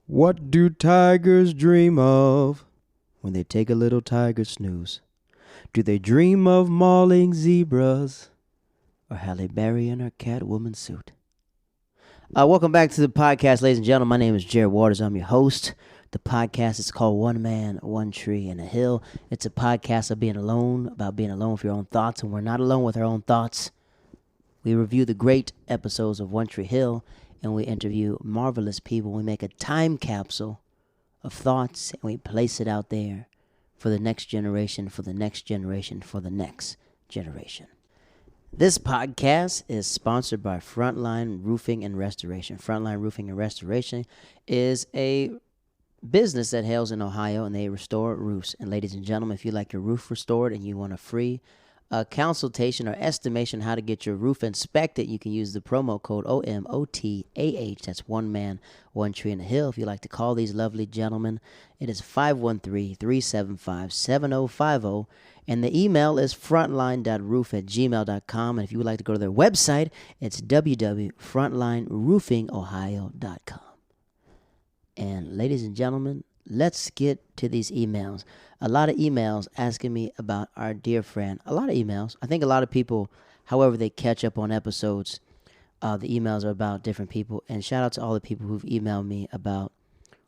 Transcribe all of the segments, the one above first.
What do tigers dream of when they take a little tiger snooze? Do they dream of mauling zebras or Halle Berry in her Catwoman suit? Welcome back to the podcast, ladies and gentlemen. My name is Jared Waters. I'm your host. The podcast is called One Man, One Tree, and a Hill. It's a podcast of being alone, about being alone with your own thoughts, and we're not alone with our own thoughts. We review the great episodes of One Tree Hill, and we interview marvelous people. We make a time capsule of thoughts, and we place it out there for the next generation, for the next generation, for the next generation. This podcast is sponsored by Frontline Roofing and Restoration. Frontline Roofing and Restoration is a business that hails in Ohio, and they restore roofs. And ladies and gentlemen, if you like your roof restored and you want a free consultation or estimation how to get your roof inspected, you can use the promo code OMOTAH. That's One Man, One Tree in a Hill. If you'd like to call these lovely gentlemen, it is 513-375-7050. And the email is frontline.roof@gmail.com. And if you would like to go to their website, it's www.frontlineroofingohio.com. And ladies and gentlemen, let's get to these emails. A lot of emails asking me about our dear friend. A lot of emails. I think a lot of people, however they catch up on episodes, the emails are about different people. And shout out to all the people who've emailed me about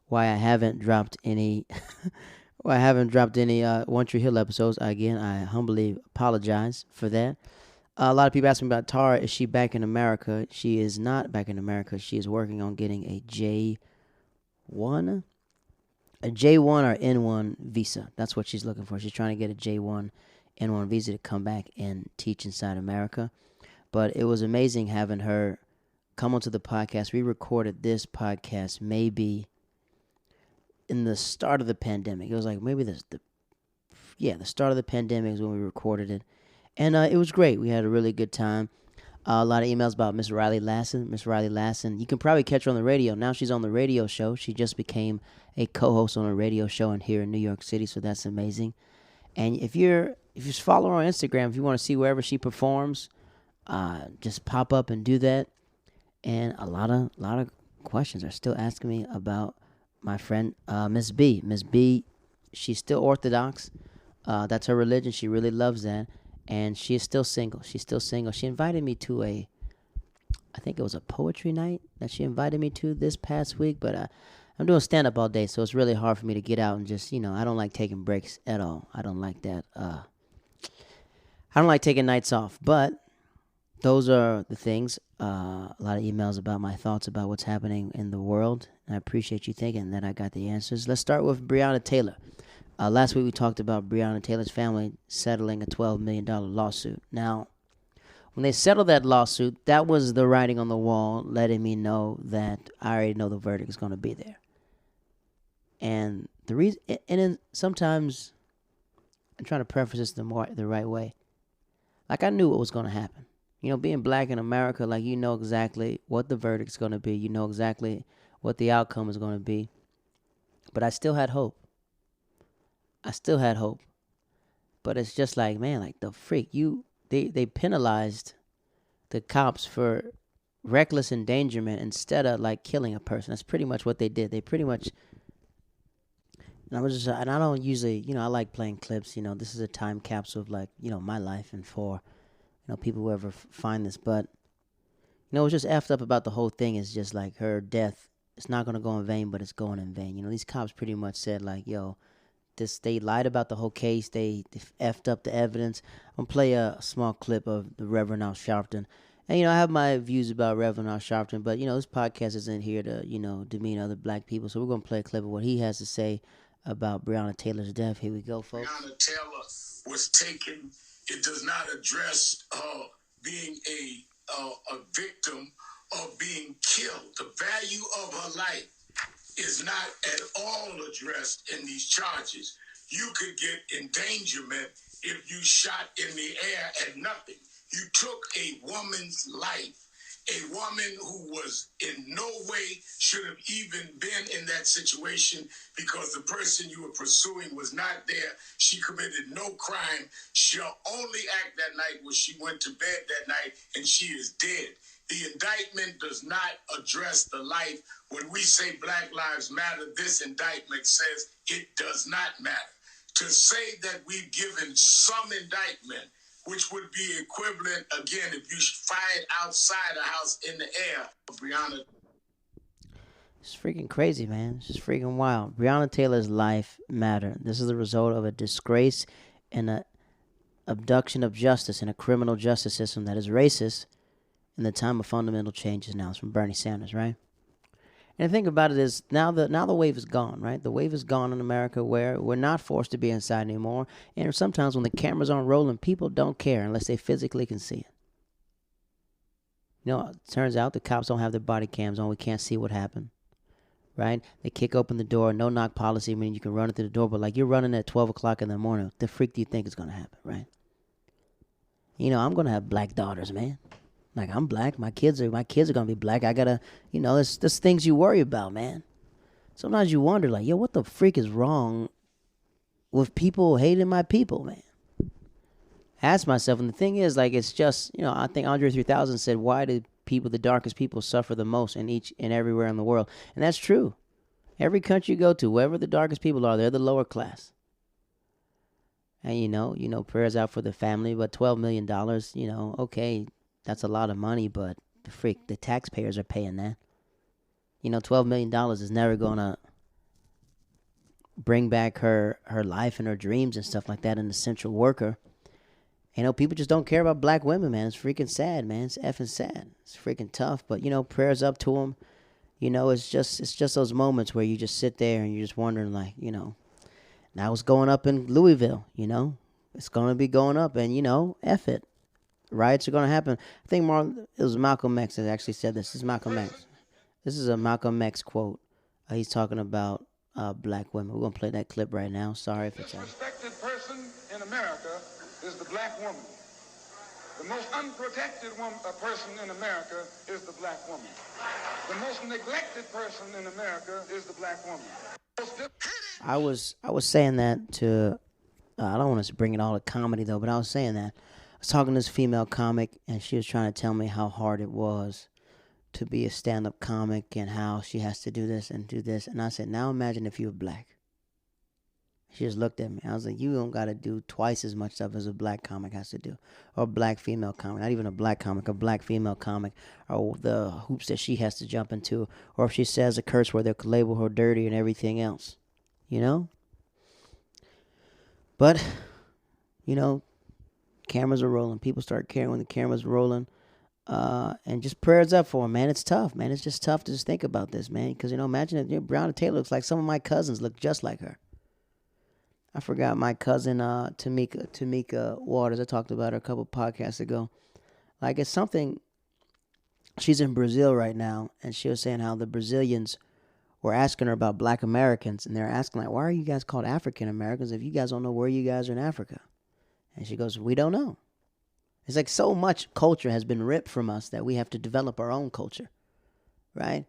why I haven't dropped any One Tree Hill episodes. Again, I humbly apologize for that. A lot of people ask me about Tara. Is she back in America? She is not back in America. She is working on getting a J1 or N1 visa. That's what she's looking for. She's trying to get a J1 N1 visa to come back and teach inside America. But it was amazing having her come onto the podcast. We recorded this podcast maybe in the start of the pandemic. It was like maybe the start of the pandemic is when we recorded it. And it was great. We had a really good time. A lot of emails about Miss Riley Lassen. Miss Riley Lassen, you can probably catch her on the radio. Now she's on the radio show. She just became a co-host on a radio show here in New York City, so that's amazing. And if you follow her on Instagram, if you want to see wherever she performs, just pop up and do that. And a lot of questions are still asking me about my friend Miss B. Miss B, she's still Orthodox. That's her religion. She really loves that. And she is still single. She's still single. She invited me to I think it was a poetry night that she invited me to this past week. But I'm doing stand-up all day, so it's really hard for me to get out and just, I don't like taking breaks at all. I don't like that. I don't like taking nights off. But those are the things. A lot of emails about my thoughts about what's happening in the world. And I appreciate you thinking that I got the answers. Let's start with Breonna Taylor. Last week we talked about Breonna Taylor's family settling a $12 million lawsuit. Now, when they settled that lawsuit, that was the writing on the wall letting me know that I already know the verdict is going to be there. And the reason, and then sometimes I'm trying to preface this the right way. Like, I knew what was going to happen. Being black in America, like, you know exactly what the verdict's going to be. You know exactly what the outcome is going to be. But I still had hope. But it's just like, man, like the freak. They penalized the cops for reckless endangerment instead of like killing a person. That's pretty much what they did. They pretty much, and I don't usually, I like playing clips. This is a time capsule of like, my life and for, people who ever find this. But, what's just effed up about the whole thing is just like her death. It's not going to go in vain, but it's going in vain. These cops pretty much said like, they lied about the whole case. They effed up the evidence. I'm going to play a small clip of the Reverend Al Sharpton. And, I have my views about Reverend Al Sharpton, but, this podcast isn't here to, demean other black people. So we're going to play a clip of what he has to say about Breonna Taylor's death. Here we go, folks. Breonna Taylor was taken. It does not address being a victim of being killed. The value of her life is not at all addressed in these charges. You could get endangerment if you shot in the air at nothing. You took a woman's life, a woman who was in no way should have even been in that situation because the person you were pursuing was not there. She committed no crime. Her only act that night was she went to bed that night and she is dead. The indictment does not address the life. When we say Black Lives Matter, this indictment says it does not matter. To say that we've given some indictment, which would be equivalent, again, if you fire it outside a house in the air, Breonna. It's freaking crazy, man. It's just freaking wild. Breonna Taylor's life mattered. This is the result of a disgrace and a abduction of justice in a criminal justice system that is racist. And the time of fundamental changes now is from Bernie Sanders, right? And the thing about it is now the wave is gone, right? The wave is gone in America where we're not forced to be inside anymore. And sometimes when the cameras aren't rolling, people don't care unless they physically can see it. You know, it turns out the cops don't have their body cams on. We can't see what happened, right? They kick open the door. No knock policy, meaning you can run it through the door. But like you're running at 12 o'clock in the morning, the freak do you think is going to happen, right? You know, I'm going to have black daughters, man. Like, I'm black. My kids are gonna be black. I gotta, you know, there's things you worry about, man. Sometimes you wonder, like, yo, what the freak is wrong with people hating my people, man? I ask myself, and the thing is, like, it's just, you know, I think Andre 3000 said, why do people, the darkest people, suffer the most in each and everywhere in the world? And that's true. Every country you go to, wherever the darkest people are, they're the lower class. And you know, prayers out for the family, but $12 million, you know, okay. That's a lot of money, but the taxpayers are paying that. You know, $12 million is never going to bring back her life and her dreams and stuff like that, an essential worker. You know, people just don't care about black women, man. It's freaking sad, man. It's effing sad. It's freaking tough. But, you know, prayers up to them. You know, it's just those moments where you just sit there and you're just wondering, like, you know, now it's going up in Louisville, you know. It's going to be going up, and, you know, F it. Riots are going to happen. I think it was Malcolm X that actually said this. This is Malcolm X. This is a Malcolm X quote. He's talking about black women. We're going to play that clip right now. Sorry if it's... The most respected person in America is the black woman. The most unprotected person in America is the black woman. The most neglected person in America is the black woman. I was saying that to... I don't want to bring it all to comedy, though, but I was saying that. I was talking to this female comic, and she was trying to tell me how hard it was to be a stand-up comic and how she has to do this and do this. And I said, now imagine if you were black. She just looked at me. I was like, you don't got to do twice as much stuff as a black comic has to do. Or a black female comic. Not even a black comic, a black female comic. Or the hoops that she has to jump into. Or if she says a curse word, they'll label her dirty and everything else. You know? But, you know, cameras are rolling. People start caring when the camera's rolling. And just prayers up for them, man. It's tough, man. It's just tough to just think about this, man. Because, you know, imagine if Breonna Taylor looks like some of my cousins look just like her. I forgot my cousin, Tamika Waters. I talked about her a couple podcasts ago. Like, it's something... She's in Brazil right now, and she was saying how the Brazilians were asking her about black Americans, and they're asking, like, why are you guys called African Americans if you guys don't know where you guys are in Africa? And she goes, we don't know. It's like so much culture has been ripped from us that we have to develop our own culture, right?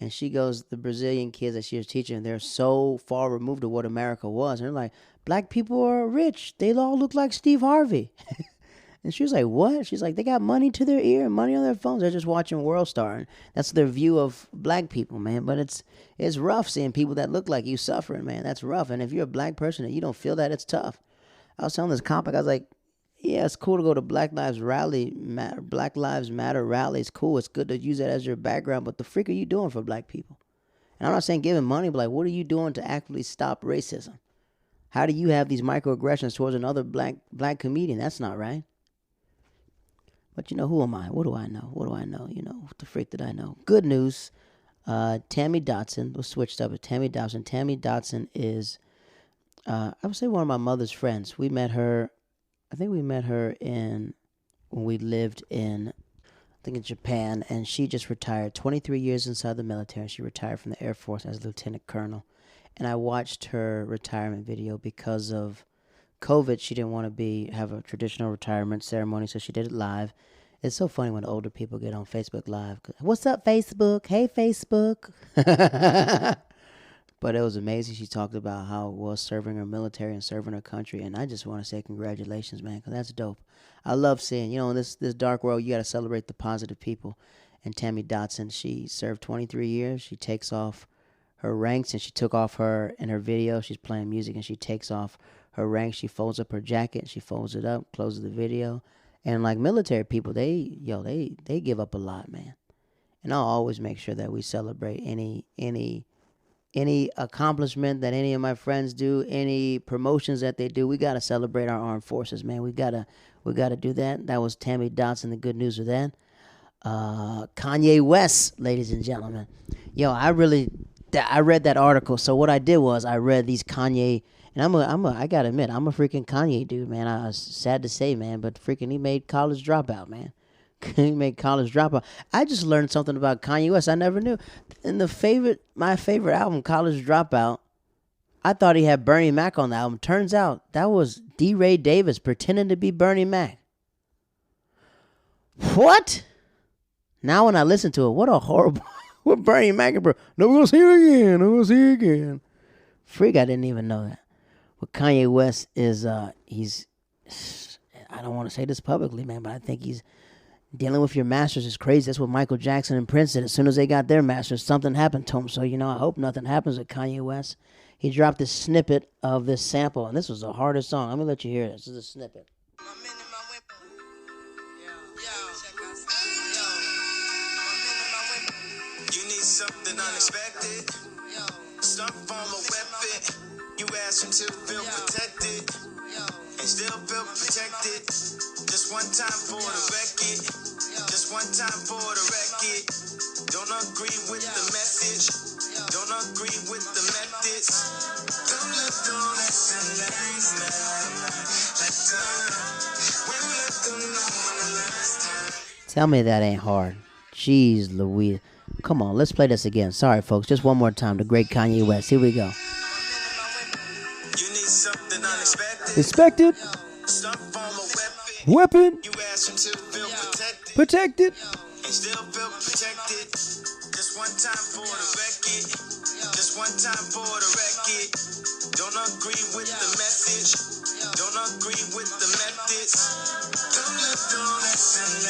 And she goes, the Brazilian kids that she was teaching, they're so far removed of what America was. And they're like, black people are rich. They all look like Steve Harvey. And she was like, what? She's like, they got money to their ear and money on their phones. They're just watching World Star. And that's their view of black people, man. But it's rough seeing people that look like you suffering, man. That's rough. And if you're a black person and you don't feel that, it's tough. I was telling this comic, I was like, yeah, it's cool to go to Black Lives Matter rally. It's cool. It's good to use that as your background. But the freak are you doing for black people? And I'm not saying giving money, but like, what are you doing to actively stop racism? How do you have these microaggressions towards another black comedian? That's not right. But you know, who am I? What do I know? What do I know? You know, what the freak did I know? Good news. Tammy Dotson was switched up with Tammy Dotson. Tammy Dotson is, I would say, one of my mother's friends. We met her. I think we met her when we lived in Japan, and she just retired. 23 years inside the military. She retired from the Air Force as a lieutenant colonel. And I watched her retirement video because of COVID. She didn't want to have a traditional retirement ceremony, so she did it live. It's so funny when older people get on Facebook Live. What's up, Facebook? Hey, Facebook. But it was amazing. She talked about how it was serving her military and serving her country. And I just want to say congratulations, man, because that's dope. I love seeing, you know, in this dark world, you got to celebrate the positive people. And Tammy Dotson, she served 23 years. She takes off her ranks, and she took off her in her video. She's playing music, and she takes off her ranks. She folds up her jacket. She folds it up, closes the video. And like military people, they give up a lot, man. And I'll always make sure that we celebrate any accomplishment that any of my friends do, any promotions that they do. We gotta celebrate our armed forces, man. We gotta do that. That was Tammy Dotson. The good news of that. Kanye West, ladies and gentlemen. Yo, I read that article. So what I did was I read these Kanye, and I gotta admit, I'm a freaking Kanye dude, man. I was sad to say, man, but freaking he made College Dropout, man. He made College Dropout. I just learned something about Kanye West I never knew. In my favorite album, College Dropout, I thought he had Bernie Mac on the album. Turns out that was D. Ray Davis pretending to be Bernie Mac. What? Now when I listen to it, what a horrible... What Bernie Mac, bro? No, we're going to see it again. No, we're going to see it again. Freak, I didn't even know that. But Kanye West is, he's... I don't want to say this publicly, man, but I think he's... Dealing with your masters is crazy. That's what Michael Jackson and Prince did. As soon as they got their masters, something happened to them. So, I hope nothing happens with Kanye West. He dropped this snippet of this sample, and this was the hardest song. I'm going to let you hear this. This is a snippet. You need something unexpected. Some form of weapon. You ask until feel protected. And still feel protected. Just one time for the record. Just one time for the record. Don't agree with the message. Don't agree with the methods. Don't let the lesson Tell me that ain't hard. Jeez Louise. Come on, let's play this again. Sorry, folks. Just one more time. The great Kanye West. Here we go. You need something unexpected. Expected. Some form of Weapon. You ask until feel protected. Protected. And still feel protected. Just one time for the record. Just one time for the record. Don't agree with the message. Don't agree with the methods. Don't let the lesson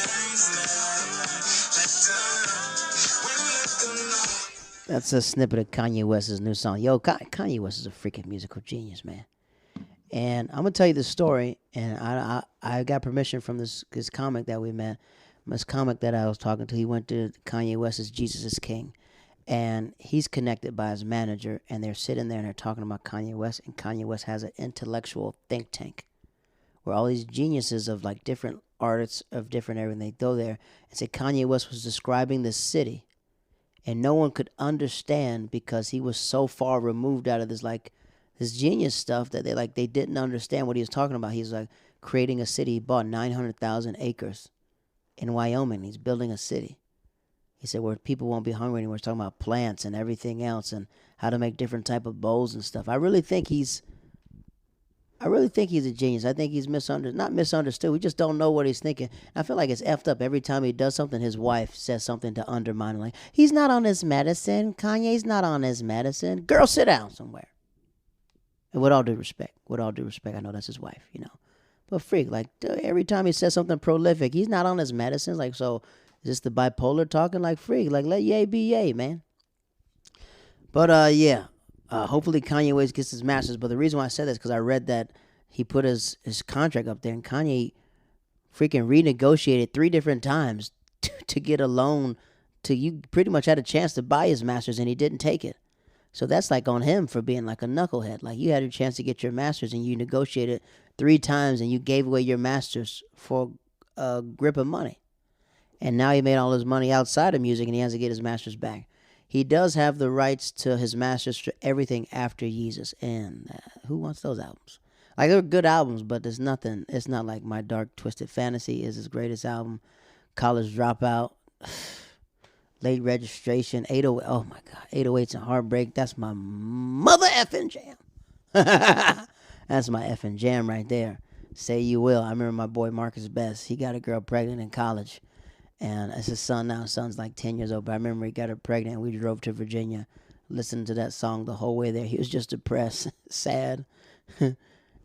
That's a snippet of Kanye West's new song. Yo, Kanye West is a freaking musical genius, man. And I'm gonna tell you the story. And I got permission from this comic that we met. This comic that I was talking to, he went to Kanye West's Jesus is King, and he's connected by his manager. And they're sitting there and they're talking about Kanye West. And Kanye West has an intellectual think tank where all these geniuses of like different artists of different everything, they go there and say Kanye West was describing this city, and no one could understand because he was so far removed out of this genius stuff that they didn't understand what he was talking about. He's like creating a city. He bought 900,000 acres in Wyoming. He's building a city. He said where people won't be hungry anymore. He's talking about plants and everything else and how to make different type of bowls and stuff. I really think he's a genius. I think he's not misunderstood. We just don't know what he's thinking. I feel like it's effed up every time he does something. His wife says something to undermine him. Like, he's not on his medicine. Kanye's not on his medicine. Girl, sit down somewhere. And with all due respect, I know that's his wife, But freak, like every time he says something prolific, he's not on his medicines. Like, so is this the bipolar talking? Like, freak, like let yay be yay, man. But yeah. Hopefully Kanye West gets his masters. But the reason why I said this is because I read that he put his contract up there, and Kanye freaking renegotiated 3 different times to get a loan. You pretty much had a chance to buy his masters, and he didn't take it. So that's like on him for being like a knucklehead. Like, you had a chance to get your masters, and you negotiated 3 times, and you gave away your masters for a grip of money. And now he made all his money outside of music, and he has to get his masters back. He does have the rights to his masters for everything after Jesus. And who wants those albums? Like, they're good albums, but there's nothing. It's not like My Dark Twisted Fantasy is his greatest album. College Dropout. Late Registration. 808. Oh, my God. 808s and Heartbreak. That's my mother effing jam. That's my effing jam right there. Say You Will. I remember my boy Marcus Best. He got a girl pregnant in college. And it's his son now. His son's like 10 years old. But I remember he got her pregnant. And we drove to Virginia, listening to that song the whole way there. He was just depressed, sad. And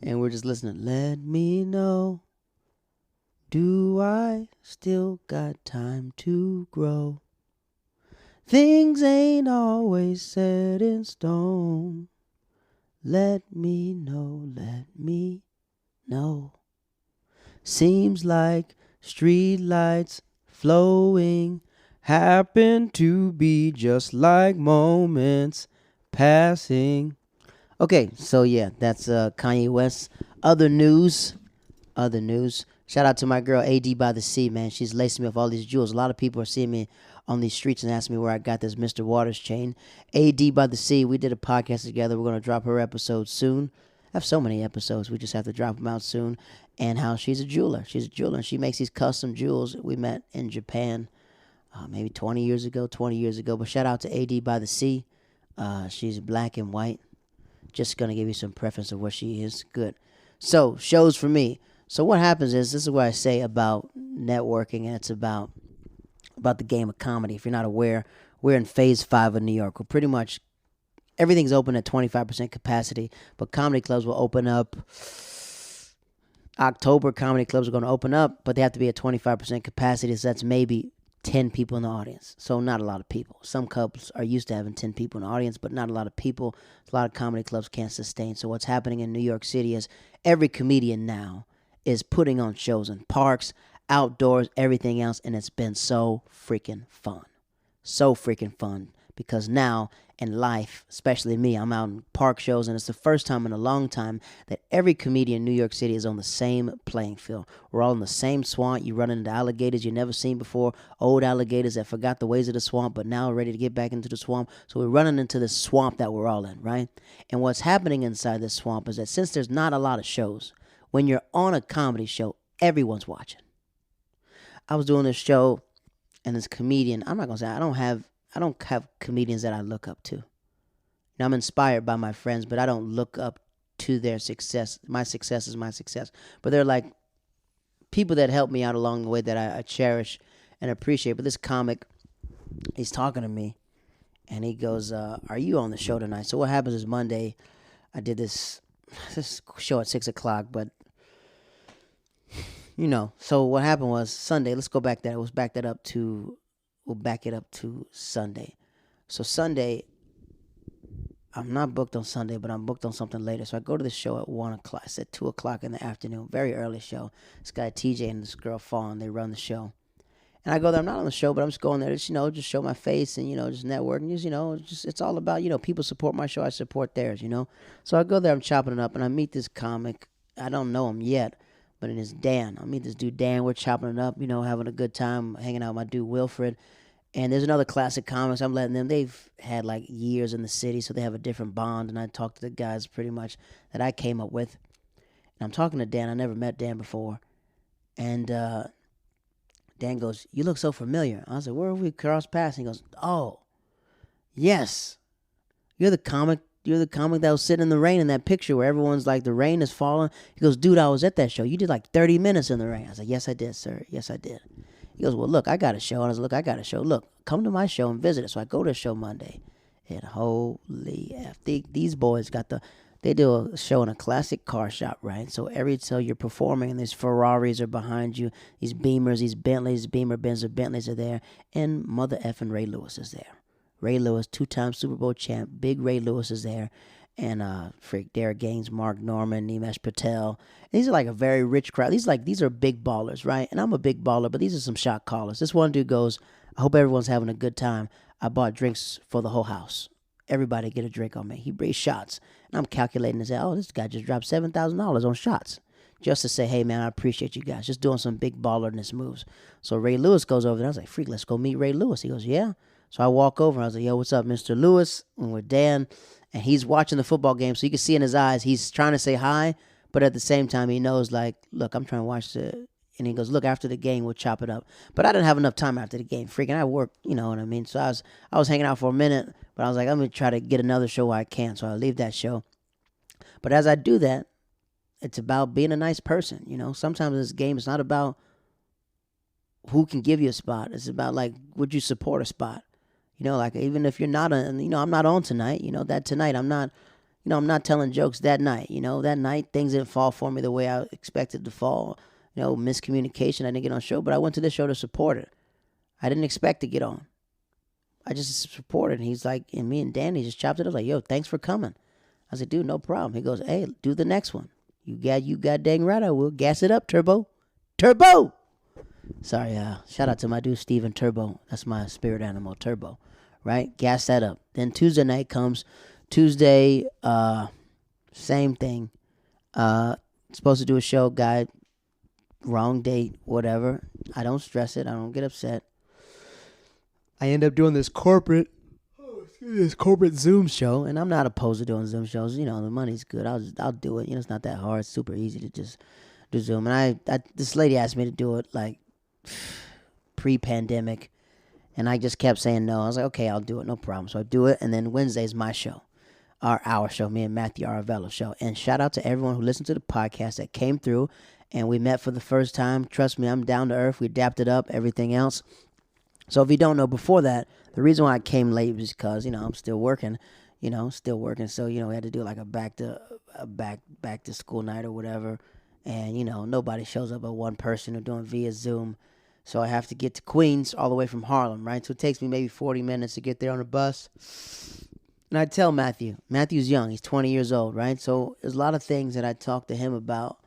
we're just listening. Let me know. Do I still got time to grow? Things ain't always set in stone. Let me know, let me know. Seems like street lights flowing happen to be just like moments passing. Okay, so yeah, that's Kanye West. Other news. Shout out to my girl AD by the Sea, man. She's lacing me with all these jewels. A lot of people are seeing me on these streets and asking me where I got this Mr. Waters chain. AD by the Sea, we did a podcast together. We're going to drop her episode soon. I have so many episodes. We just have to drop them out soon. And how she's a jeweler. She's a jeweler. And she makes these custom jewels. We met in Japan maybe 20 years ago. But shout out to AD by the Sea. She's black and white. Just going to give you some preference of what she is. Good. So, shows for me. So what happens is, this is what I say about networking, and it's about the game of comedy. If you're not aware, we're in phase 5 of New York. We're pretty much, everything's open at 25% capacity, but comedy clubs will open up. October, comedy clubs are going to open up, but they have to be at 25% capacity, so that's maybe 10 people in the audience. So not a lot of people. Some clubs are used to having 10 people in the audience, but not a lot of people. A lot of comedy clubs can't sustain. So what's happening in New York City is every comedian now is putting on shows in parks, outdoors, everything else, and it's been so freaking fun. So freaking fun. Because now in life, especially me, I'm out in park shows, and it's the first time in a long time that every comedian in New York City is on the same playing field. We're all in the same swamp. You run into alligators you never seen before, old alligators that forgot the ways of the swamp but now are ready to get back into the swamp. So we're running into this swamp that we're all in, right? And what's happening inside this swamp is that since there's not a lot of shows, when you're on a comedy show, everyone's watching. I was doing this show, and this comedian, I'm not going to say, I don't have comedians that I look up to. Now, I'm inspired by my friends, but I don't look up to their success. My success is my success. But they're like people that help me out along the way that I cherish and appreciate. But this comic, he's talking to me, and he goes, are you on the show tonight? So what happens is Monday, I did this show at 6 o'clock, but so what happened was Sunday, let's go back there. We'll back it up to Sunday. So Sunday, I'm not booked on Sunday, but I'm booked on something later. So I go to the show at 1 o'clock. It's at 2 o'clock in the afternoon, very early show. This guy TJ and this girl Fawn, they run the show. And I go there, I'm not on the show, but I'm just going there to, just show my face and, just network. And it's all about, people support my show, I support theirs, So I go there, I'm chopping it up, and I meet this comic. I don't know him yet, but it is Dan. I meet this dude Dan. We're chopping it up, having a good time, hanging out with my dude Wilfred. And there's another classic comics. I'm letting them. They've had like years in the city, so they have a different bond. And I talk to the guys pretty much that I came up with. And I'm talking to Dan. I never met Dan before. And Dan goes, "You look so familiar." I was like, "Where have we crossed paths?" And he goes, "Oh, yes, you're the comic that was sitting in the rain in that picture where everyone's like, the rain is falling." He goes, "Dude, I was at that show. You did like 30 minutes in the rain." I was like, "Yes, I did, sir. Yes, I did." He goes, "Well, look, I got a show." And I was like, "Look, I got a show. Look, come to my show and visit it." So I go to a show Monday. And holy F, these boys they do a show in a classic car shop, right? So you're performing, and these Ferraris are behind you, these Beamers, these Bentleys, Beamer, Benz, or Bentleys are there, and mother effing Ray Lewis is there. Ray Lewis, 2-time Super Bowl champ, big Ray Lewis is there, and Derek Gaines, Mark Norman, Nimesh Patel. And these are like a very rich crowd. These are big ballers, right? And I'm a big baller, but these are some shot callers. This one dude goes, "I hope everyone's having a good time. I bought drinks for the whole house. Everybody get a drink on me." He brings shots. And I'm calculating and say, "Oh, this guy just dropped $7,000 on shots." Just to say, "Hey, man, I appreciate you guys." Just doing some big ballerness moves. So Ray Lewis goes over there. I was like, "Freak, let's go meet Ray Lewis." He goes, "Yeah." So I walk over. And I was like, "Yo, what's up, Mr. Lewis?" And we're Dan. And he's watching the football game. So you can see in his eyes, he's trying to say hi. But at the same time, he knows, like, look, I'm trying to watch the... And he goes, "Look, after the game, we'll chop it up." But I didn't have enough time after the game. Freaking, I worked, you know what I mean? So I was hanging out for a minute. But I was like, I'm going to try to get another show while I can. So I leave that show. But as I do that, it's about being a nice person. Sometimes this game is not about who can give you a spot. It's about, like, would you support a spot? Like, even if you're not I'm not on tonight. That tonight I'm not, I'm not telling jokes that night. That night things didn't fall for me the way I expected to fall. miscommunication. I didn't get on the show, but I went to this show to support it. I didn't expect to get on. I just supported. And he's like, and me and Danny just chopped it up. Like, yo, thanks for coming. I said, dude, no problem. He goes, hey, do the next one. You got dang right I will. Gas it up, Turbo. Turbo! Sorry, shout out to my dude, Steven Turbo. That's my spirit animal, Turbo. Right? Gas that up. Then Tuesday night comes. Tuesday, same thing. Supposed to do a show, guy, wrong date, whatever. I don't stress it. I don't get upset. I end up doing this corporate Zoom show, and I'm not opposed to doing Zoom shows. The money's good. I'll do it. It's not that hard. It's super easy to just do Zoom. And I this lady asked me to do it like pre-pandemic, and I just kept saying no. I was like, okay, I'll do it, no problem. So I do it, and then Wednesday's my show, our show, me and Matthew Aravello show. And shout out to everyone who listened to the podcast that came through, and we met for the first time. Trust me, I'm down to earth. We dapped it up, everything else. So if you don't know, before that, the reason why I came late was because, I'm still working, So, we had to do like a back to school night or whatever. And, nobody shows up but one person or doing via Zoom. So I have to get to Queens all the way from Harlem, right? So it takes me maybe 40 minutes to get there on a bus. And I tell Matthew's young, he's 20 years old, right? So there's a lot of things that I talk to him about.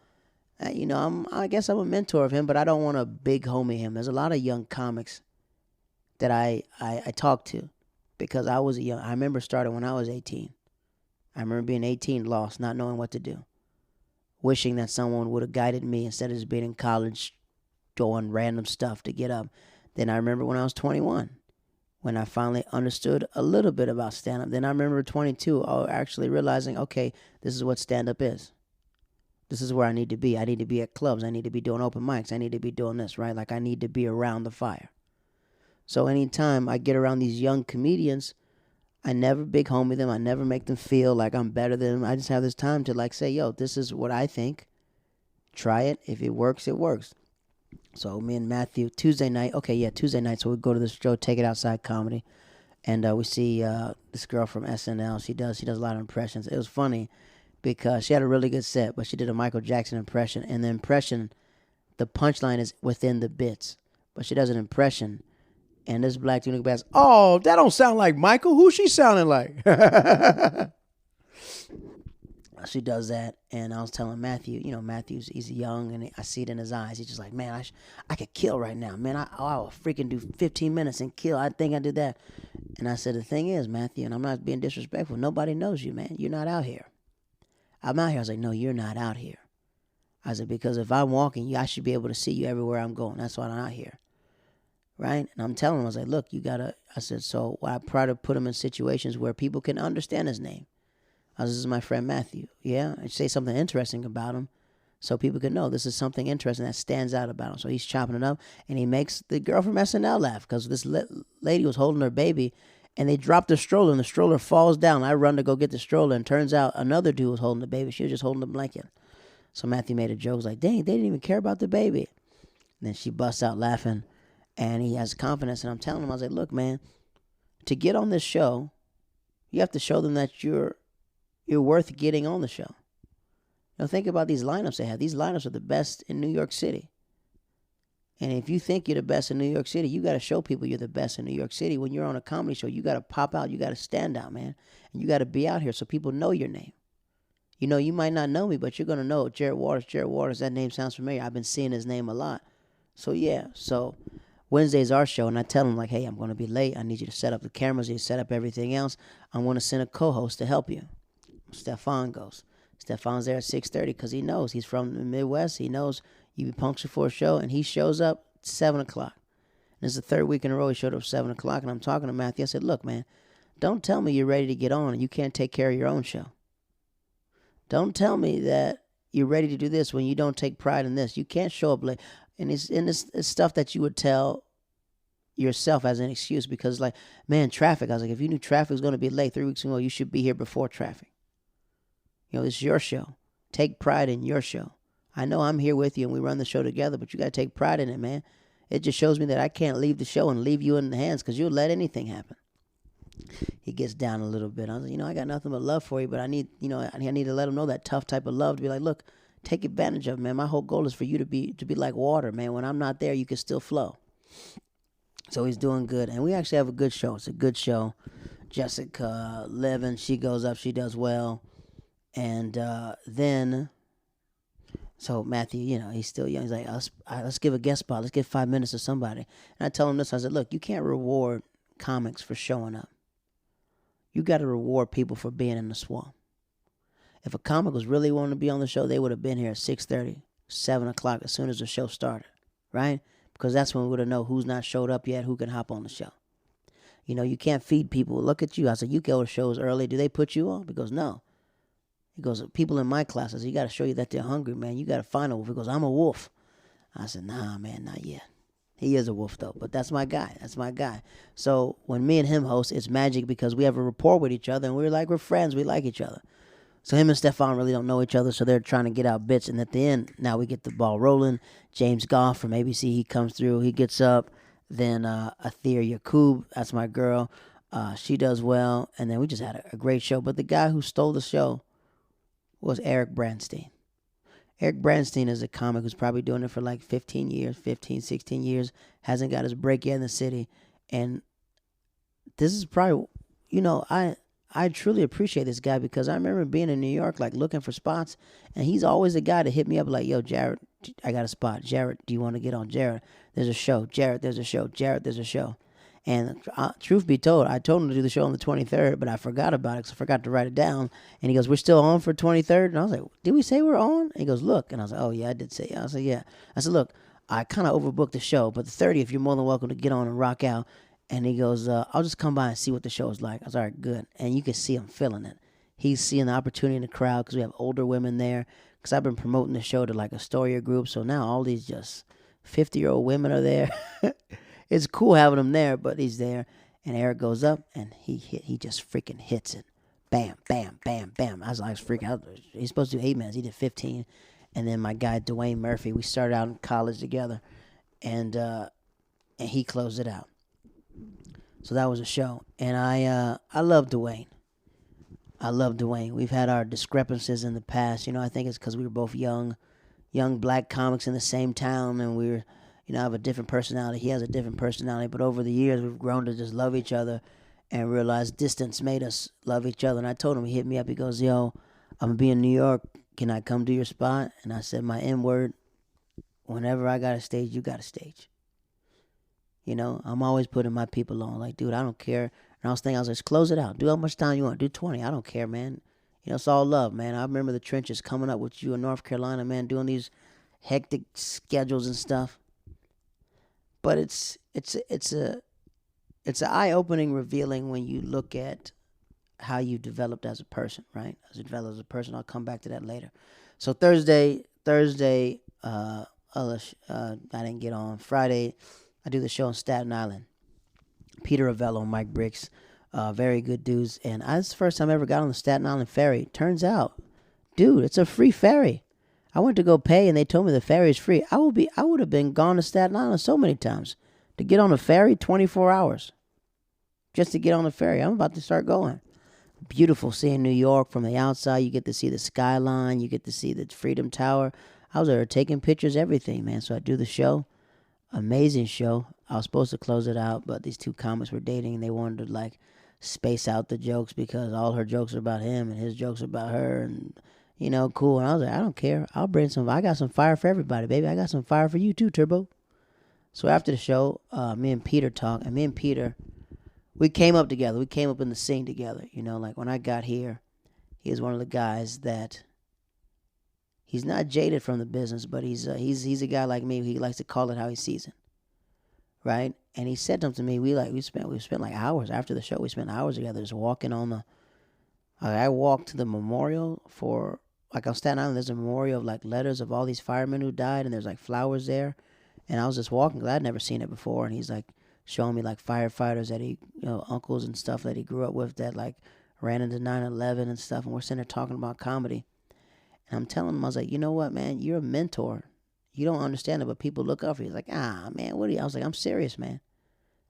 I guess I'm a mentor of him, but I don't want to big homie him. There's a lot of young comics that I talked to, because I remember starting when I was 18. I remember being 18, lost, not knowing what to do, wishing that someone would have guided me instead of just being in college doing random stuff to get up. Then I remember when I was 21, when I finally understood a little bit about stand-up. Then I remember 22, actually realizing, okay, this is what stand-up is. This is where I need to be. I need to be at clubs. I need to be doing open mics. I need to be doing this, right? Like, I need to be around the fire. So anytime I get around these young comedians, I never big homie them. I never make them feel like I'm better than them. I just have this time to say, yo, this is what I think. Try it. If it works, it works. So me and Matthew, Tuesday night. So we go to this show, Take It Outside Comedy. And we see this girl from SNL. She does a lot of impressions. It was funny because she had a really good set, but she did a Michael Jackson impression. And the impression, the punchline is within the bits. But she does an impression. And this black dude goes, oh, that don't sound like Michael. Who's she sounding like? She does that. And I was telling Matthew, he's young, and I see it in his eyes. He's just like, man, I could kill right now. Man, I'll freaking do 15 minutes and kill. I think I did that. And I said, the thing is, Matthew, and I'm not being disrespectful, nobody knows you, man. You're not out here. I'm out here. I was like, no, you're not out here. I said, because if I'm walking, I should be able to see you everywhere I'm going. That's why I'm out here. Right? And I'm telling him, I was like, look, I said, so I try to put him in situations where people can understand his name. I was, this is my friend Matthew. Yeah? And say something interesting about him so people can know this is something interesting that stands out about him. So he's chopping it up, and he makes the girl from SNL laugh because this lady was holding her baby, and they dropped the stroller, and the stroller falls down. I run to go get the stroller, and turns out another dude was holding the baby. She was just holding the blanket. So Matthew made a joke, like, dang, they didn't even care about the baby. And then she busts out laughing. And he has confidence, and I'm telling him, I was like, look, man, to get on this show, you have to show them that you're worth getting on the show. Think about these lineups they have. These lineups are the best in New York City. And if you think you're the best in New York City, you got to show people you're the best in New York City. When you're on a comedy show, you got to pop out. You got to stand out, man. And you got to be out here so people know your name. You might not know me, but you're going to know Jared Waters. That name sounds familiar. I've been seeing his name a lot. So, yeah. So Wednesday's our show, and I tell him, like, hey, I'm going to be late. I need you to set up the cameras. You set up everything else. I'm going to send a co-host to help you. Stefan goes. Stefan's there at 6:30 because he knows. He's from the Midwest. He knows you be punctual for a show, and he shows up 7 o'clock. And this is the third week in a row he showed up 7 o'clock, and I'm talking to Matthew. I said, look, man, don't tell me you're ready to get on and you can't take care of your own show. Don't tell me that you're ready to do this when you don't take pride in this. You can't show up late. And it's stuff that you would tell yourself as an excuse because, like, man, traffic. I was like, if you knew traffic was going to be late 3 weeks ago, you should be here before traffic. This is your show. Take pride in your show. I know I'm here with you and we run the show together, but you got to take pride in it, man. It just shows me that I can't leave the show and leave you in the hands because you'll let anything happen. He gets down a little bit. I was like, I got nothing but love for you, but I need to let him know that tough type of love to be like, look, Take advantage of it, man. My whole goal is for you to be like water, man. When I'm not there, you can still flow. So he's doing good, and we actually have a good show. It's a good show. Jessica Levin, she goes up, she does well, and then so Matthew, he's still young. He's like, let's give a guest spot. Let's give 5 minutes to somebody. And I tell him this. I said, look, you can't reward comics for showing up. You got to reward people for being in the swamp. If a comic was really wanting to be on the show, they would have been here at 6:30, 7 o'clock as soon as the show started, right? Because that's when we would have known who's not showed up yet, who can hop on the show. You can't feed people. Look at you. I said, you go to shows early. Do they put you on? Because no. He goes, people in my class, I said, you got to show you that they're hungry, man. You got to find a wolf. He goes, I'm a wolf. I said, nah, man, not yet. He is a wolf, though, but that's my guy. That's my guy. So when me and him host, it's magic because we have a rapport with each other, and we're friends. We like each other. So him and Stefan really don't know each other, so they're trying to get out bits. And at the end, now we get the ball rolling. James Goff from ABC, he comes through. He gets up. Then Athir Yakub, that's my girl. She does well. And then we just had a great show. But the guy who stole the show was Eric Branstein. Eric Branstein is a comic who's probably doing it for like 15 years, 15, 16 years. Hasn't got his break yet in the city. And this is probably, I truly appreciate this guy because I remember being in New York, like looking for spots, and he's always the guy to hit me up like, yo, Jared, I got a spot. Jared, do you want to get on? Jared, there's a show. Jared, there's a show. Jared, there's a show. And truth be told, I told him to do the show on the 23rd, but I forgot about it because I forgot to write it down. And he goes, we're still on for 23rd? And I was like, did we say we're on? And he goes, look. And I was like, oh, yeah, I did say. I was like, yeah. I said, look, I kind of overbooked the show, but the 30th, you're more than welcome to get on and rock out. And he goes, I'll just come by and see what the show is like. I was all right, good. And you can see him feeling it. He's seeing the opportunity in the crowd because we have older women there. Because I've been promoting the show to like Astoria group. So now all these just 50-year-old women are there. It's cool having him there, but he's there. And Eric goes up and he just freaking hits it. Bam, bam, bam, bam. I was freaking out. He's supposed to do 8 minutes. He did 15. And then my guy, Dwayne Murphy, we started out in college together. And he closed it out. So that was a show. And I love Dwayne. I love Dwayne. We've had our discrepancies in the past. I think it's because we were both young black comics in the same town. And we were, I have a different personality. He has a different personality. But over the years, we've grown to just love each other and realize distance made us love each other. And I told him, he hit me up. He goes, yo, I'm going to be in New York. Can I come to your spot? And I said, my N word, whenever I got a stage, you got a stage. I'm always putting my people on. Like, dude, I don't care. And I was thinking, just close it out. Do how much time you want. Do 20. I don't care, man. It's all love, man. I remember the trenches coming up with you in North Carolina, man, doing these hectic schedules and stuff. But it's an eye-opening, revealing when you look at how you developed as a person, right? As you develop as a person, I'll come back to that later. So Thursday, I didn't get on. Friday, I do the show in Staten Island. Peter Avello, Mike Bricks, very good dudes. And it's the first time I ever got on the Staten Island ferry. Turns out, dude, it's a free ferry. I went to go pay, and they told me the ferry is free. I would have been gone to Staten Island so many times to get on a ferry, 24 hours, just to get on the ferry. I'm about to start going. Beautiful seeing New York from the outside. You get to see the skyline. You get to see the Freedom Tower. I was there taking pictures, everything, man. So I do the show. Amazing show. I was supposed to close it out, but these two comics were dating, and they wanted to space out the jokes because all her jokes are about him and his jokes are about her, and cool. And I was like, I don't care. I'll bring some. I got some fire for everybody, baby. I got some fire for you too, Turbo. So after the show, me and Peter talked, and me and Peter, we came up together. We came up in the scene together. When I got here, he is one of the guys that. He's not jaded from the business, but he's a guy like me. He likes to call it how he sees it, right? And he said something to me. We spent like hours after the show. We spent hours together just walking on the. I walked to the memorial for on Staten Island. There's a memorial of letters of all these firemen who died, and there's flowers there. And I was just walking because I'd never seen it before. And he's showing me firefighters that he, uncles and stuff that he grew up with that ran into 9/11 and stuff. And we're sitting there talking about comedy. And I'm telling him, I was like, you know what, man? You're a mentor. You don't understand it, but people look up for you. He's like, man, what are you? I was like, I'm serious, man.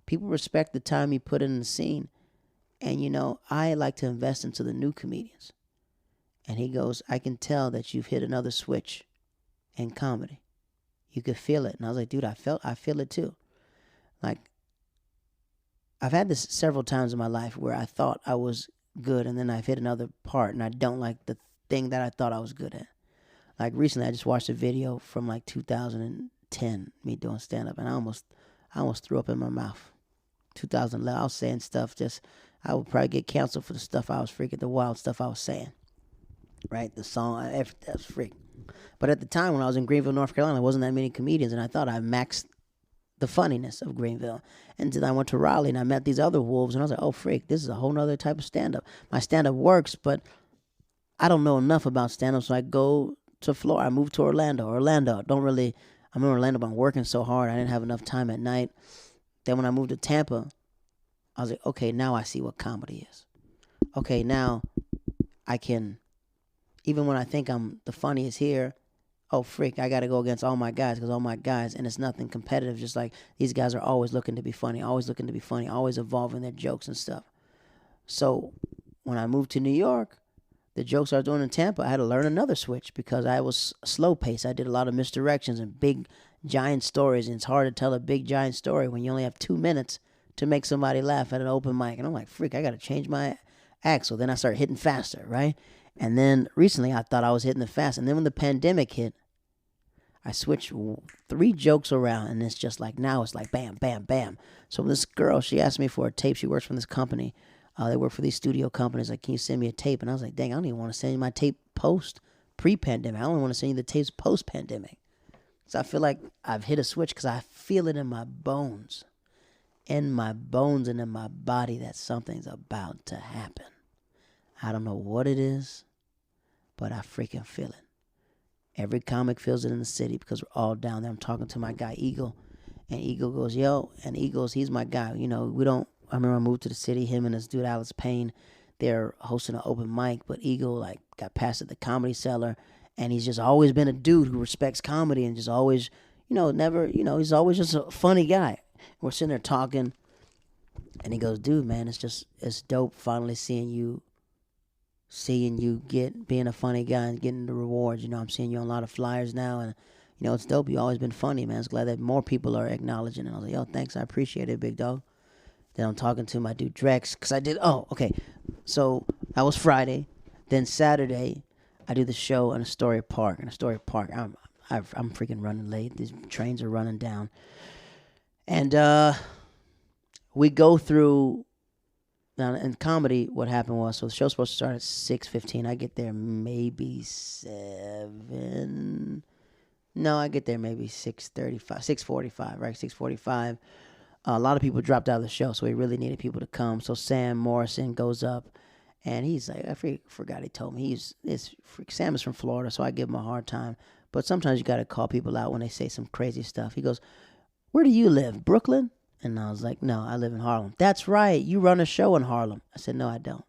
People respect the time you put in the scene. And, I like to invest into the new comedians. And he goes, I can tell that you've hit another switch in comedy. You could feel it. And I was like, dude, I feel it too. Like, I've had this several times in my life where I thought I was good and then I've hit another part and I don't like the thing that I thought I was good at. Like recently I just watched a video from like 2010, me doing stand up, and I almost threw up in my mouth. 2011, I was saying stuff I would probably get canceled for the stuff I was freaking, the wild stuff I was saying. Right? The song, everything, that was freak. But at the time when I was in Greenville, North Carolina, there wasn't that many comedians, and I thought I maxed the funniness of Greenville. And then I went to Raleigh and I met these other wolves, and I was like, oh, freak, this is a whole nother type of stand up. My stand up works, but I don't know enough about stand up, so I go to Florida. I moved to Orlando. I'm in Orlando, but I'm working so hard. I didn't have enough time at night. Then when I moved to Tampa, I was like, okay, now I see what comedy is. Okay, now I can, even when I think I'm the funniest here, oh, freak, I got to go against all my guys because all my guys, and it's nothing competitive. Just like these guys are always looking to be funny, always looking to be funny, always evolving their jokes and stuff. So when I moved to New York, the jokes I was doing in Tampa, I had to learn another switch because I was slow paced. I did a lot of misdirections and big, giant stories, and it's hard to tell a big, giant story when you only have 2 minutes to make somebody laugh at an open mic. And I'm like, freak, I got to change my act. So then I started hitting faster, right? And then recently I thought I was hitting it fast. And then when the pandemic hit, I switched 3 jokes around, and it's just like now it's like bam, bam, bam. So this girl, she asked me for a tape. She works for this company. They work for these studio companies. Like, can you send me a tape? And I was like, dang, I don't even want to send you my tape pre-pandemic. I only want to send you the tapes post-pandemic. So I feel like I've hit a switch because I feel it in my bones. In my bones and in my body that something's about to happen. I don't know what it is, but I freaking feel it. Every comic feels it in the city because we're all down there. I'm talking to my guy, Eagle. And Eagle goes, yo. And Eagles, he's my guy. You know, I remember I moved to the city, him and this dude, Alice Payne. They're hosting an open mic, but Eagle, like, got passed at the Comedy Cellar. And he's just always been a dude who respects comedy and just always, he's always just a funny guy. We're sitting there talking. And he goes, dude, man, it's dope finally seeing you being a funny guy and getting the rewards. I'm seeing you on a lot of flyers now, and it's dope. You always been funny, man. It's glad that more people are acknowledging it. I was like, yo, thanks, I appreciate it, big dog. Then I'm talking to my dude Drex, because so that was Friday. Then Saturday I do the show in Astoria Park. I'm freaking running late. These trains are running down, and we go through. Now, in comedy, what happened was, so the show's supposed to start at 6:15. I get there maybe 7. No, I get there maybe 6:35, 6:45, right? 6:45. A lot of people dropped out of the show, so we really needed people to come. So Sam Morrison goes up, and he's like, I forgot he told me. Sam is from Florida, so I give him a hard time. But sometimes you got to call people out when they say some crazy stuff. He goes, where do you live, Brooklyn? And I was like, no, I live in Harlem. That's right. You run a show in Harlem. I said, no, I don't.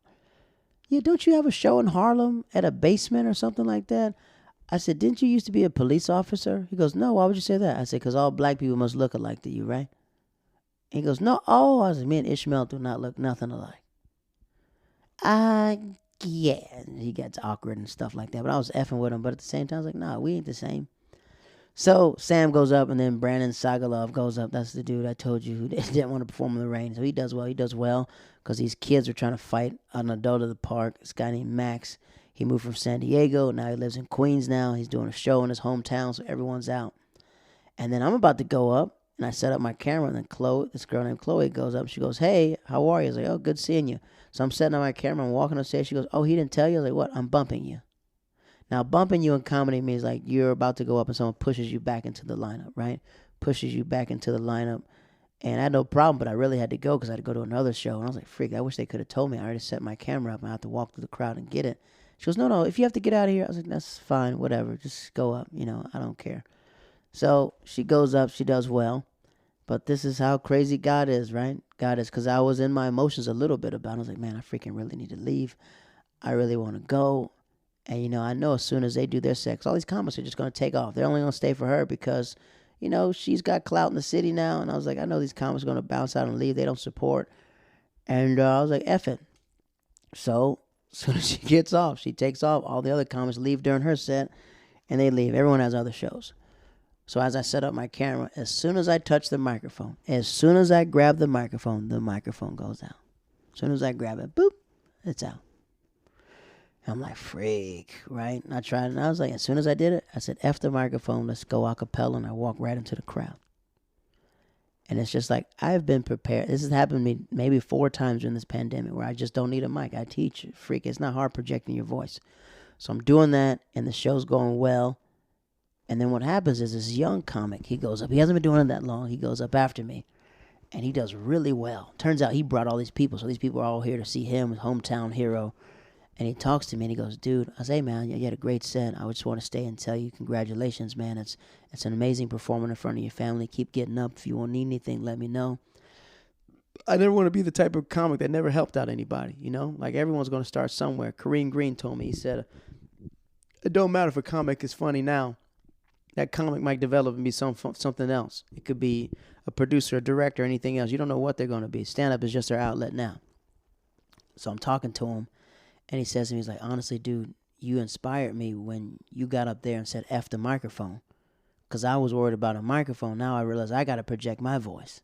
Yeah, don't you have a show in Harlem at a basement or something like that? I said, didn't you used to be a police officer? He goes, no, why would you say that? I said, because all black people must look alike to you, right? He goes, no. Oh, I said, me and Ishmael do not look nothing alike. Yeah. And he gets awkward and stuff like that. But I was effing with him. But at the same time, I was like, nah, we ain't the same. So Sam goes up, and then Brandon Sagalov goes up. That's the dude I told you who didn't want to perform in the rain. So he does well. He does well because these kids are trying to fight an adult at the park. This guy named Max. He moved from San Diego. Now he lives in Queens now. He's doing a show in his hometown, so everyone's out. And then I'm about to go up, and I set up my camera, and then this girl named Chloe goes up. She goes, hey, how are you? I was like, oh, good seeing you. So I'm setting up my camera. I'm walking upstairs. She goes, oh, he didn't tell you? I was like, what? I'm bumping you. Now, bumping you in comedy means like you're about to go up and someone pushes you back into the lineup, right? Pushes you back into the lineup. And I had no problem, but I really had to go because I had to go to another show. And I was like, freak, I wish they could have told me. I already set my camera up and I have to walk through the crowd and get it. She goes, no, if you have to get out of here. I was like, that's fine, whatever. Just go up, I don't care. So she goes up, she does well. But this is how crazy God is, right? God is, because I was in my emotions a little bit about it. I was like, man, I freaking really need to leave. I really want to go. And, I know as soon as they do their sex, all these comics are just going to take off. They're only going to stay for her because, she's got clout in the city now. And I was like, I know these comics are going to bounce out and leave. They don't support. And I was like, F it. So As soon as she gets off, she takes off. All the other comics leave during her set, and they leave. Everyone has other shows. So as I set up my camera, as soon as I touch the microphone, as soon as I grab the microphone goes out. As soon as I grab it, boop, it's out. I'm like, freak, right? And I tried it, and I was like, as soon as I did it, I said, F the microphone, let's go a cappella, and I walk right into the crowd. And it's just like, I've been prepared. This has happened to me maybe 4 times during this pandemic where I just don't need a mic. I teach, freak, it's not hard projecting your voice. So I'm doing that, and the show's going well. And then what happens is this young comic, he goes up. He hasn't been doing it that long. He goes up after me, and he does really well. Turns out he brought all these people, so these people are all here to see him, hometown hero. And he talks to me, and he goes, dude, I say, hey, man, you had a great set. I just want to stay and tell you congratulations, man. It's an amazing performance in front of your family. Keep getting up. If you want need anything, let me know. I never want to be the type of comic that never helped out anybody, you know? Like, everyone's going to start somewhere. Kareem Green told me, he said, it don't matter if a comic is funny now. That comic might develop and be something else. It could be a producer, a director, anything else. You don't know what they're going to be. Stand-up is just their outlet now. So I'm talking to him. And he says to me, he's like, honestly, dude, you inspired me when you got up there and said F the microphone. Because I was worried about a microphone. Now I realize I got to project my voice.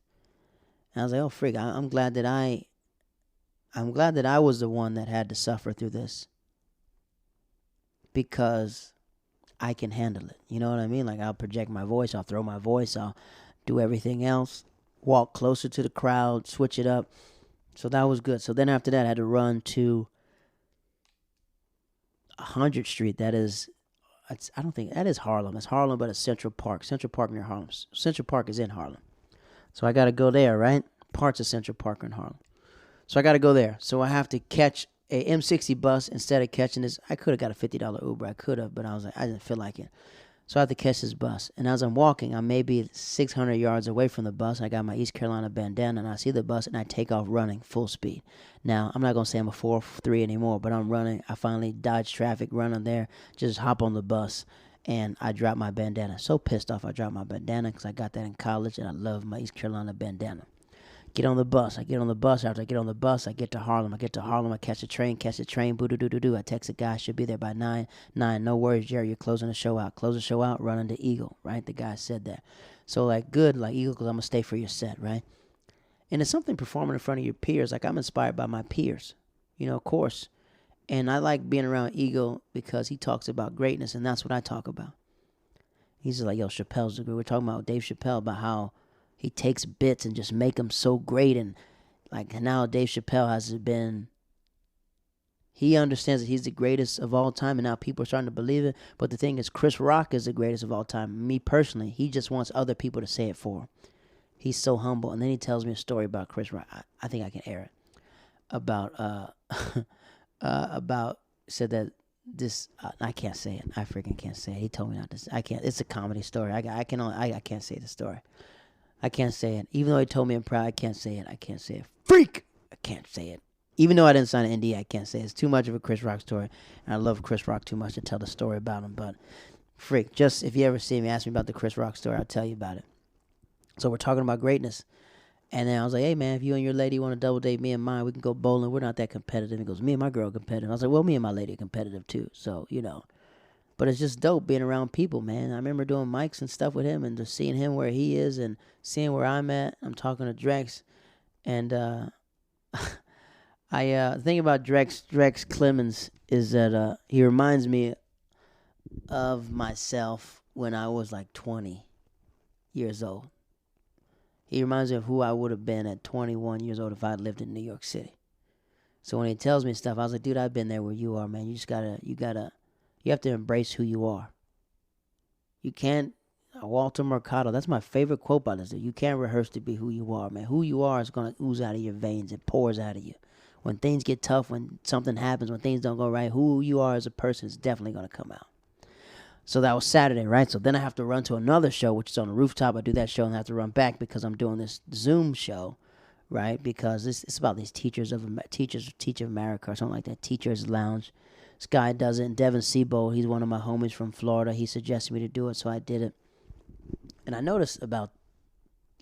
And I was like, oh, freak, I'm glad that I was the one that had to suffer through this. Because I can handle it. You know what I mean? Like, I'll project my voice. I'll throw my voice. I'll do everything else. Walk closer to the crowd. Switch it up. So that was good. So then after that, I had to run to 100th Street. That is, I don't think, that is Harlem. It's Harlem, but it's Central Park. Central Park near Harlem. Central Park is in Harlem. So I got to go there, right? Parts of Central Park are in Harlem. So I got to go there. So I have to catch a M60 bus instead of catching this. I could have got a $50 Uber. I could have, but I was like, I didn't feel like it. So I had to catch this bus. And as I'm walking, I'm maybe 600 yards away from the bus. I got my East Carolina bandana, and I see the bus, and I take off running full speed. Now, I'm not going to say I'm a 4-3 anymore, but I'm running. I finally dodge traffic, running there, just hop on the bus, and I drop my bandana. So pissed off I dropped my bandana because I got that in college, and I love my East Carolina bandana. Get on the bus. I get on the bus. After I get on the bus, I get to Harlem. I catch a train, boo-doo-doo-doo-doo. I text the guy, should be there by 9. No worries, Jerry, you're closing the show out. Close the show out, running to Eagle, right? The guy said that. So, like, good, like Eagle, because I'm going to stay for your set, right? And it's something performing in front of your peers. Like, I'm inspired by my peers, you know, of course. And I like being around Eagle because he talks about greatness, and that's what I talk about. He's just like, yo, Chappelle's the great. We're talking about Dave Chappelle, about how he takes bits and just make them so great. And like now Dave Chappelle has been, he understands that he's the greatest of all time. And now people are starting to believe it. But the thing is, Chris Rock is the greatest of all time. Me personally, he just wants other people to say it for him. He's so humble. And then he tells me a story about Chris Rock. I think I can air it. About, said that this, I can't say it. I freaking can't say it. He told me not to. I can't. It's a comedy story. I can't say the story. I can't say it. Even though he told me I'm proud, I can't say it. I can't say it. Freak! I can't say it. Even though I didn't sign an NDA, I can't say it. It's too much of a Chris Rock story. And I love Chris Rock too much to tell the story about him. But freak, just if you ever see me, ask me about the Chris Rock story, I'll tell you about it. So we're talking about greatness. And then I was like, hey, man, if you and your lady want to double date me and mine, we can go bowling. We're not that competitive. He goes, me and my girl are competitive. I was like, well, me and my lady are competitive too. So, you know. But it's just dope being around people, man. I remember doing mics and stuff with him and just seeing him where he is and seeing where I'm at. I'm talking to Drex. And the thing about Drex Clemens is that he reminds me of myself when I was like 20 years old. He reminds me of who I would have been at 21 years old if I lived in New York City. So when he tells me stuff, I was like, dude, I've been there where you are, man. You have to embrace who you are. You can't, Walter Mercado, that's my favorite quote by this dude. You can't rehearse to be who you are, man. Who you are is going to ooze out of your veins. It pours out of you. When things get tough, when something happens, when things don't go right, who you are as a person is definitely going to come out. So that was Saturday, right? So then I have to run to another show, which is on the rooftop. I do that show and I have to run back because I'm doing this Zoom show, right? Because it's about these Teachers of America or something like that, Teachers Lounge. This guy does it, and Devin Sebold, he's one of my homies from Florida. He suggested me to do it, so I did it. And I noticed about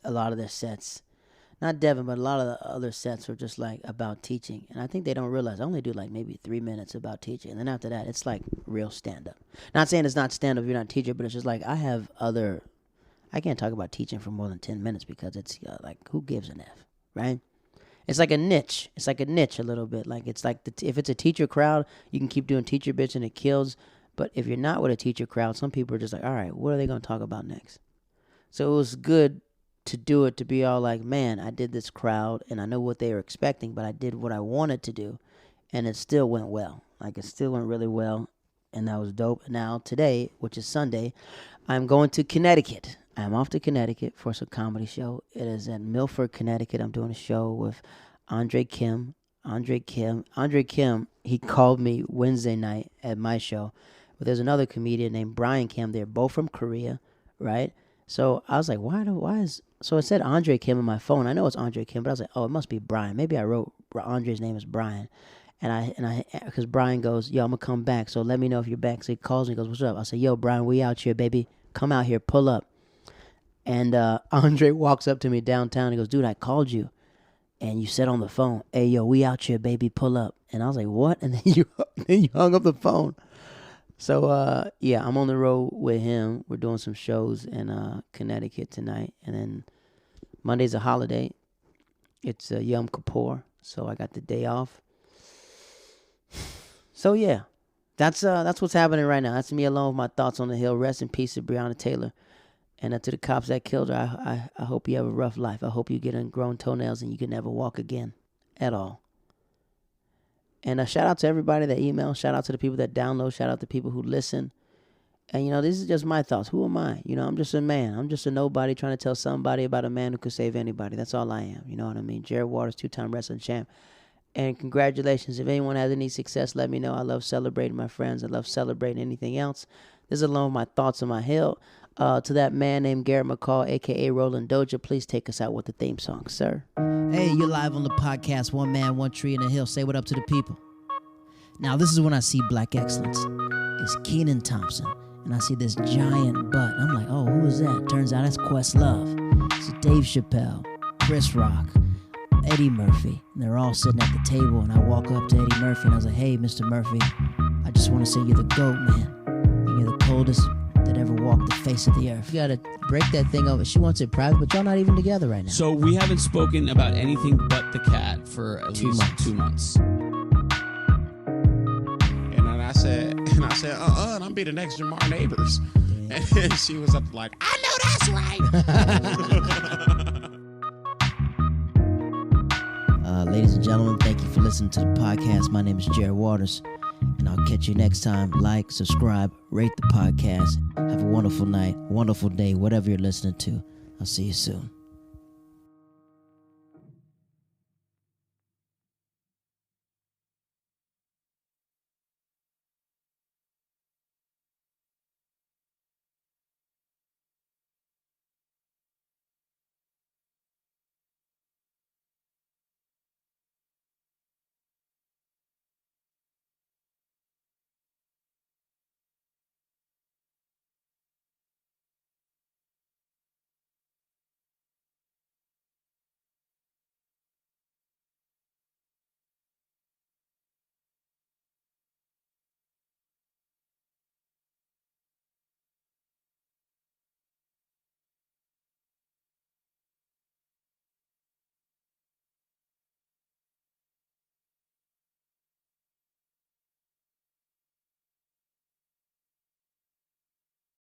a lot of their sets, not Devin, but a lot of the other sets were just like about teaching. And I think they don't realize I only do like maybe 3 minutes about teaching. And then after that, it's like real stand up. Not saying it's not stand up if you're not a teacher, but it's just like I can't talk about teaching for more than 10 minutes because it's like, who gives an F, right? It's like a niche. It's like a niche a little bit. Like it's like if it's a teacher crowd, you can keep doing teacher bits and it kills. But if you're not with a teacher crowd, some people are just like, all right, what are they going to talk about next? So it was good to do it, to be all like, man, I did this crowd and I know what they were expecting, but I did what I wanted to do and it still went well. Like it still went really well and that was dope. Now today, which is Sunday, I'm going to Connecticut. I'm off to Connecticut for some comedy show. It is in Milford, Connecticut. I'm doing a show with Andre Kim. Andre Kim, he called me Wednesday night at my show. But there's another comedian named Brian Kim. They're both from Korea, right? So I was like, so it said Andre Kim on my phone. I know it's Andre Kim, but I was like, oh, it must be Brian. Maybe I wrote Andre's name as Brian. And because Brian goes, yo, I'm going to come back. So let me know if you're back. So he calls me, he goes, what's up? I say, yo, Brian, we out here, baby. Come out here, pull up. And Andre walks up to me downtown. He goes, dude, I called you. And you said on the phone, hey, yo, we out here, baby, pull up. And I was like, what? And then you hung up the phone. So, yeah, I'm on the road with him. We're doing some shows in Connecticut tonight. And then Monday's a holiday. It's Yom Kippur. So I got the day off. So, yeah, that's what's happening right now. That's me alone with my thoughts on the Hill. Rest in peace to Breonna Taylor. And to the cops that killed her, I hope you have a rough life. I hope you get ingrown toenails and you can never walk again at all. And shout out to everybody that emails. Shout out to the people that download. Shout out to people who listen. And, this is just my thoughts. Who am I? I'm just a man. I'm just a nobody trying to tell somebody about a man who could save anybody. That's all I am. You know what I mean? Jared Waters, 2-time wrestling champ. And congratulations. If anyone has any success, let me know. I love celebrating my friends. I love celebrating anything else. This is alone with my thoughts on my Hill. To that man named Garrett McCall, a.k.a. Roland Doja, please take us out with the theme song, sir. Hey, you're live on the podcast, One Man, One Tree in the Hill. Say what up to the people. Now, this is when I see black excellence. It's Kenan Thompson, and I see this giant butt. I'm like, oh, who is that? Turns out that's Questlove. It's Dave Chappelle, Chris Rock, Eddie Murphy. And they're all sitting at the table, and I walk up to Eddie Murphy, and I was like, hey, Mr. Murphy, I just want to say you're the GOAT, man. You're the coldest that ever walked the face of the earth. You gotta break that thing over. She wants it private, but y'all not even together right now. So we haven't spoken about anything but the cat for at least 2 months. And then I said, and I'm be the next Jamar Neighbors. And then she was up like, I know that's right. Ladies and gentlemen, thank you for listening to the podcast. My name is Jared Waters. And I'll catch you next time. Like, subscribe, rate the podcast. Have a wonderful night, wonderful day, whatever you're listening to. I'll see you soon.